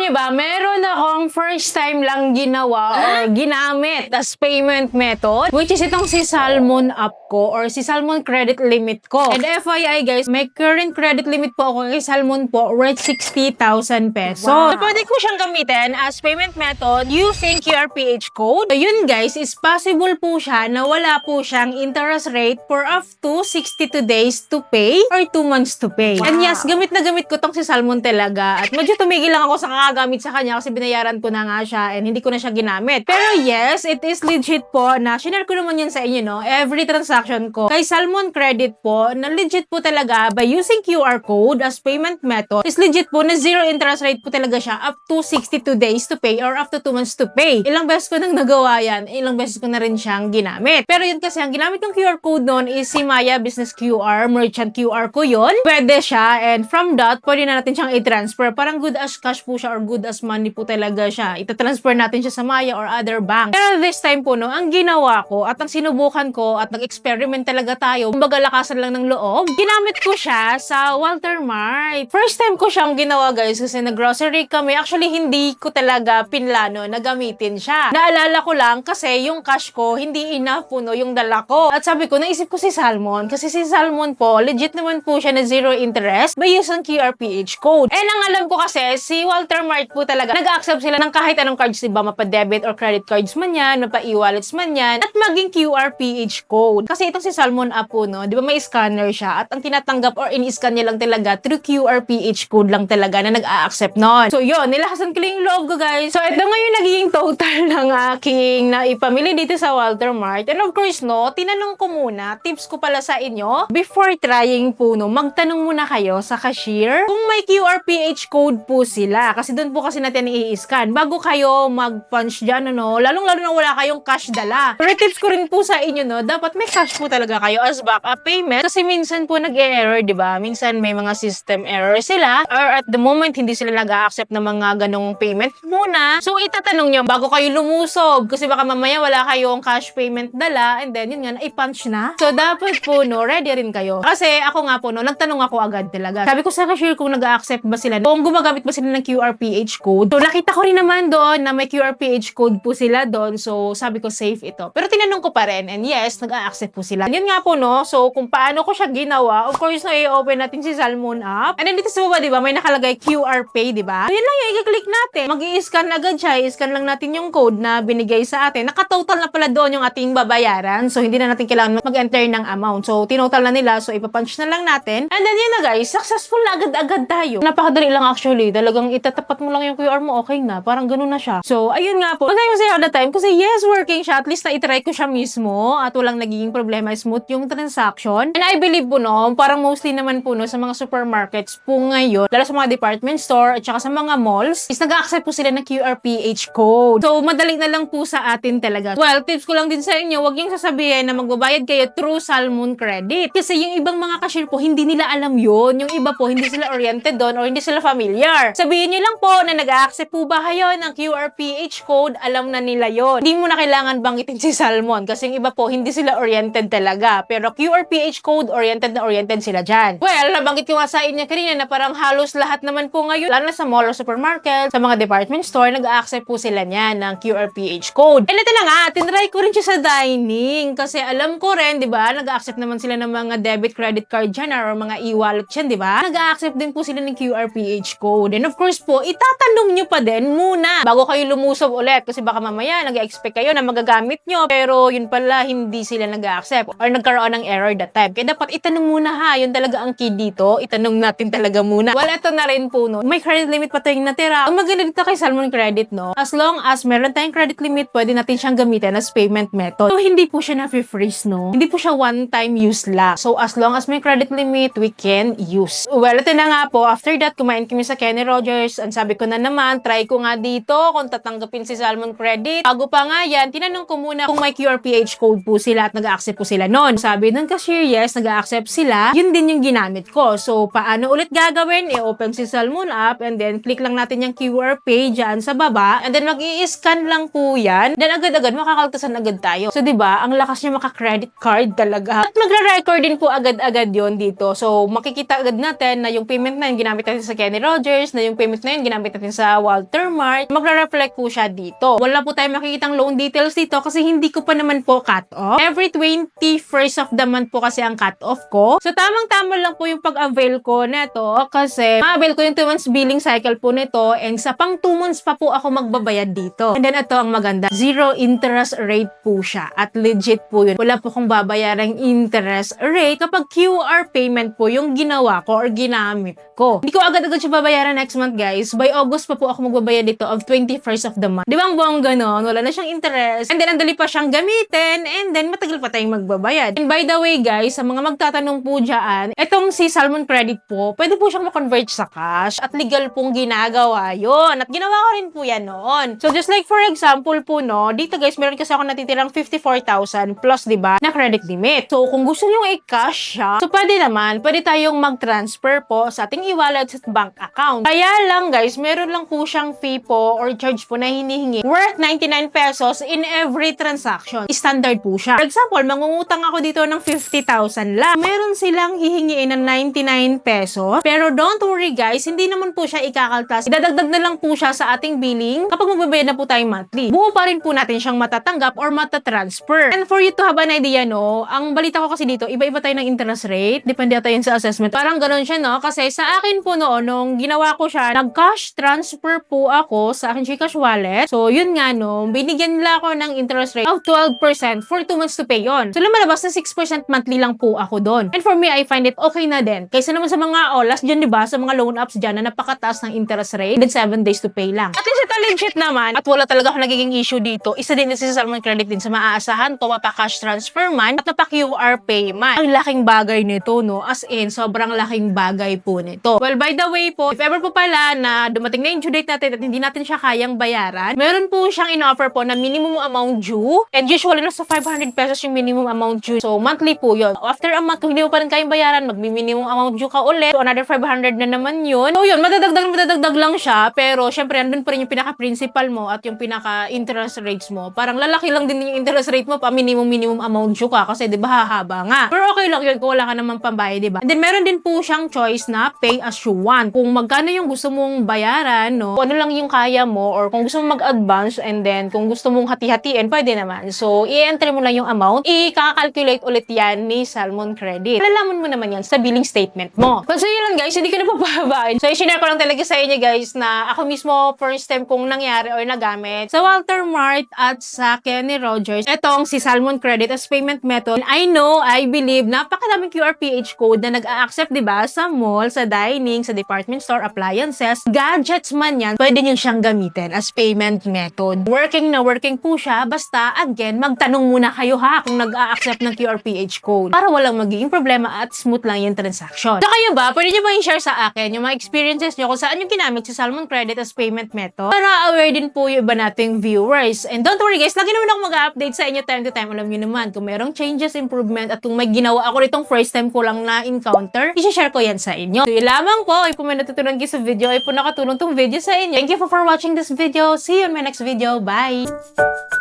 niyo ba, meron akong first time lang ginawa or ginamit as payment method, which is itong si Salmon app ko or si Salmon credit limit ko. And FYI guys, may current credit limit po ako kay Salmon po worth 60,000 pesos. Wow. So, pwede ko siyang gamitin as payment method using QRPH code. So, yun guys, is possible po siya na wala po siyang interest rate for up to 62 days to pay or 2 months to pay. Wow. And yes, gamit na gamit ko tong si Salmon talaga. At medyo tumigil lang ako sa kakagamit sa kanya kasi binayaran ko na nga siya and hindi ko na siya ginamit. Pero yes, it is legit po na share ko naman yun sa inyo, no? Every transaction ko kay Salmon Credit po, na legit po talaga by using QR code as payment method, is legit po na zero interest rate po talaga siya up to 62 days to pay or up to 2 months to pay. Ilang beses ko nang nagawa yan, ilang beses ko na rin siyang ginamit. Pero yun kasi, ang ginamit ng QR code noon is si Maya Business QR, merchant QR ko yun. Pwede siya, and from that, pwede na natin siyang i-transfer. Parang good as cash po siya or good as money po talaga siya. Ita-transfer natin siya sa Maya or other bank. Pero this time po, no, ang ginawa ko at ang sinubukan ko at nag-experiment talaga tayo, kumbaga lakasan lang ng loob, ginamit ko siya sa Walter Mart. First time ko siyang ginawa guys kasi nag-grocery kami. Actually, hindi ko talaga pinlano na gamitin siya. Naalala ko lang kasi yung cash ko, hindi enough po, no, yung dala ko. At sabi ko, naisip ko si Salmon kasi si Salmon po, legit naman po siya na zero interest by using QRPH code. And ang alam ko kasi, si Walter Mart po talaga, nag-accept sila ng kahit anong cards, diba? Mapa-debit or credit cards man yan, mapa-e-wallets man yan, at maging QRPH code. Kasi itong si Salmon app po, no, diba may scanner siya at ang tinatanggap or in-scan niya lang talaga through QRPH code lang talaga na nag-a-accept nun. So yun, nilakasan ko lang yung loob ko guys. So ito ngayon nagiging total ng aking naipamili dito sa Walter Mart. And of course, no, tinanong ko muna, tips ko pala sa inyo, before trying po, no, magtanong muna kayo sa cashier kung may QRPH code po sila. Kasi doon po kasi natin i-scan. Bago kayo mag-punch dyan, no, lalong-lalo na wala kayong cash dala. Pero tips ko rin po sa inyo, no, dapat may cash po talaga kayo as backup payment. Kasi minsan po nag-error, di ba? Minsan may mga system error sila or at the moment hindi sila nag-a-accept ng mga ganong payment muna. So itatanong nyo bago kayo lumusob kasi baka mamaya wala kayong cash payment dala and then yun nga, i-punch na. So dapat po, no, ready rin kayo. Kasi ako nga po, no, nagtanong ako agad talaga. Sabi ko sa cashier kung nag-a-accept ba sila, kung gumagamit ba sila ng QRPH code. So nakita ko rin naman doon na may QRPH code po sila doon. So sabi ko safe ito. Pero tinanong ko pa rin and yes, nag-a-accept po sila. Yun nga po, no, so kung paano ko siya ginawa, of course, na i-open natin si Salmon app. And then dito sa baba, di ba, may nakalagay QR Pay, di ba? So yun lang yung i-click natin. Mag-i-scan agad siya. I-scan lang natin yung code na binigay sa atin. Nakatotal na pala doon yung ating babayaran. So hindi na natin kailangan mag-enter ng amount. So tinotal na nila. So ipapunch na lang natin. And then yun na guys, successful na agad-agad tayo. Napakadali lang actually. Talagang itatapat mo lang yung QR mo, okay na. Parang ganun na siya. So ayun nga po. Masaya masaya all the time kasi yes, working siya. At least na-try ko siya mismo at walang nagiging problema. Smooth yung transaction. And I believe po, no, parang mostly naman po, no, sa mga supermarkets po ngayon, lalo sa mga department store at saka sa mga malls, is nag-accept po sila ng QRPH code. So, madali na lang po sa atin talaga. Well, tips ko lang din sa inyo, huwag yung sasabihin na magbabayad kayo through Salmon Credit. Kasi yung ibang mga cashier po, hindi nila alam yun. Yung iba po, hindi sila oriented doon or hindi sila familiar. Sabihin nyo lang po na nag-accept po ba kayo ng QRPH code, alam na nila yon. Hindi mo na kailangan banggitin si Salmon kasi yung iba po, hindi sila oriented talaga. Pero QRPH code, oriented na oriented sila dyan. Well, nabanggit ko nga sa inyo kanina na parang halos lahat naman po ngayon, lalo na sa mall or supermarket, sa mga department store, nag-accept po sila niyan ng QRPH code. And ito na nga, tinry ko rin siya sa dining kasi alam ko rin, di ba, nag-accept naman sila ng mga debit credit card dyan or mga e-wallet dyan, di ba? Nag-accept din po sila ng QRPH code. And of course po, itatanong nyo pa din muna bago kayo lumusob ulit kasi baka mamaya nag-expect kayo na magagamit nyo pero yun pala hindi sila nag-accept or nagkaroon ng error that time. Kaya dapat itanong muna ha, yun talaga ang key dito, itanong natin talaga muna. Well, ito na rin po, no, may credit limit pa tayong natira. Ang maganda dito kay Salmon Credit, no, as long as meron tayong credit limit, pwede natin siyang gamitin as payment method. So, hindi po siya na-freeze, no? Hindi po siya one-time use lang. So, as long as may credit limit, we can use. Well, ito na nga po, after that, kumain kami sa Kenny Rogers, ang sabi ko na naman, try ko nga dito kung tatanggapin si Salmon Credit. Bago pa nga yan, tinanong ko muna kung may QRPH code po sila at nag-accept po sila noon. Sabi ng cashier, yes, nag-accept sila. Yun din yung ginamit ko. So, paano ulit gagawin? I-open si Salmon app and then click lang natin yung QR page dyan sa baba and then mag-i-scan lang po yan. Then agad-agad makakaltasan agad tayo. So, diba, ang lakas niya maka-credit card talaga. At magre-record din po agad-agad yon dito. So, makikita agad natin na yung payment na yun ginamit natin sa Kenny Rogers, na yung payment na yun ginamit natin sa Walter Mart. Magre-reflect po siya dito. Wala po tayong makikitang loan details dito kasi hindi ko pa naman po cut off. Every 21st of the month po kasi ang cut off ko. So, tamang-tama lang po yung pag-avail ko neto kasi ma-avail ko yung 2 months billing cycle po nito and sa pang 2 months pa po ako magbabayad dito. And then ito ang maganda, 0 interest rate po siya at legit po yun. Wala po kong babayarang interest rate kapag QR payment po yung ginawa ko or ginamit ko. Hindi ko agad-agad siya babayaran next month, guys. By August pa po ako magbabayad dito of 21st of the month. Di ba ang buong ganon? Wala na siyang interest. And then, ang dali pa siyang gamitin. And then, matagal pa tayong magbabayad. And by the way, guys, sa mga magtatanong po dyan, etong si Salmon Credit po, pwede po siyang ma-convert sa cash at legal pong ginagawa yon. At ginawa ko rin po yan noon. So, just like for example po, no, dito guys, meron kasi ako natitirang 54,000 plus, di ba, na credit limit. So, kung gusto nyo i-cash siya, so pwede naman, pwede tayong mag-transfer po sa ating e-wallet at bank account. Kaya lang guys, meron lang po siyang fee po or charge po na hinihingi worth 99 pesos in every transaction. Standard po siya. For example, mangungutang ako dito ng 50,000 lang. Meron silang hihingiin ng 99 pesos. Pero don't worry guys, hindi naman po siya ikakaltas. Idadagdag na lang po siya sa ating billing kapag magbabayad na po tayong monthly. Buo pa rin po natin siyang matatanggap or matatransfer. And for you to have an idea, no, ang balita ko kasi dito, iba-iba tayo ng interest rate. Depende tayo sa assessment. Parang ganun siya, no? Kasi sa akin po noon, nung ginawa ko siya, nag-cash transfer po ako sa aking GCash wallet. So, yun nga, no, binigyan nila ako ng interest rate of 12% for 2 months to pay yon. So, lumalabas na 6% monthly lang po ako doon. And for me, I find it okay na din. Kaysa naman sa mga olas dyan, di ba, sa mga loan apps dyan na napakataas ng interest rate, then 7 days to pay lang. At least ito legit naman, at wala talaga ako nagiging issue dito. Isa din si Salmon Credit din sa maaasahan ko, mapa-cash transfer man, at mapa-QR pay man. Ang laking bagay nito, no? As in, sobrang laking bagay po nito. Well, by the way po, if ever po pala na dumating na yung due date natin at hindi natin siya kayang bayaran, meron po siyang in-offer po na minimum amount due, and usually nasa 500 pesos yung minimum amount due. So, monthly po yun. After a month, kung hindi mo pa rin kayang bayaran, magmi-minimum amount due ka ulit. So, another 500 na naman yun. So, yun, madadagdag lang siya, pero syempre, andun pa rin yung pinaka-principal mo at yung pinaka-interest rates mo. Parang lalaki lang din yung interest rate mo pa minimum amount due ka kasi 'di ba hahaba nga. Pero okay lang yun kung wala ka naman pambayad, 'di ba? And then meron din po siyang choice na pay as you want. Kung magkano yung gusto mong bayaran, no? Kung ano lang yung kaya mo or kung gusto mong mag-advance and then kung gusto mong hati-hatiin, pwede naman. So, i-enter mo lang yung amount, i-calculate ulit yan ni Salmon Credit. Malalaman mo naman yan sa billing statement mo. So, yun lang guys, hindi ko na papababain. So, i-share ko lang talaga sa inyo guys na ako mismo first time kong nangyari or nagamit sa Walter Mart at sa Kenny Rogers. Etong si Salmon Credit as payment method. I believe, napakadaming QRPH code na nag-a-accept, diba, sa mall, sa dining, sa department store, appliances, gadgets man yan, pwede nyo siyang gamitin as payment method. Working na working po siya, basta, again, magtanong muna kayo ha kung nag-a-accept ng QRPH code para walang magiging problema at smooth lang yung transaction. So kayo ba, pwede nyo ba i-share sa akin yung mga experiences nyo kung saan yung ginamit si Salmon Credit as payment method para aware din po yung iba nating viewers. And don't worry guys, lagi naman ako mag-update sa inyo time to time. Alam nyo naman, kung merong changes, improvement, at kung may ginawa ako nitong first time ko lang na encounter, i-share ko yan sa inyo. So yun lamang po, ay po may natutunan kayo sa video, ay po nakatulong tong video sa inyo. Thank you for watching this video. See you in my next video. Bye!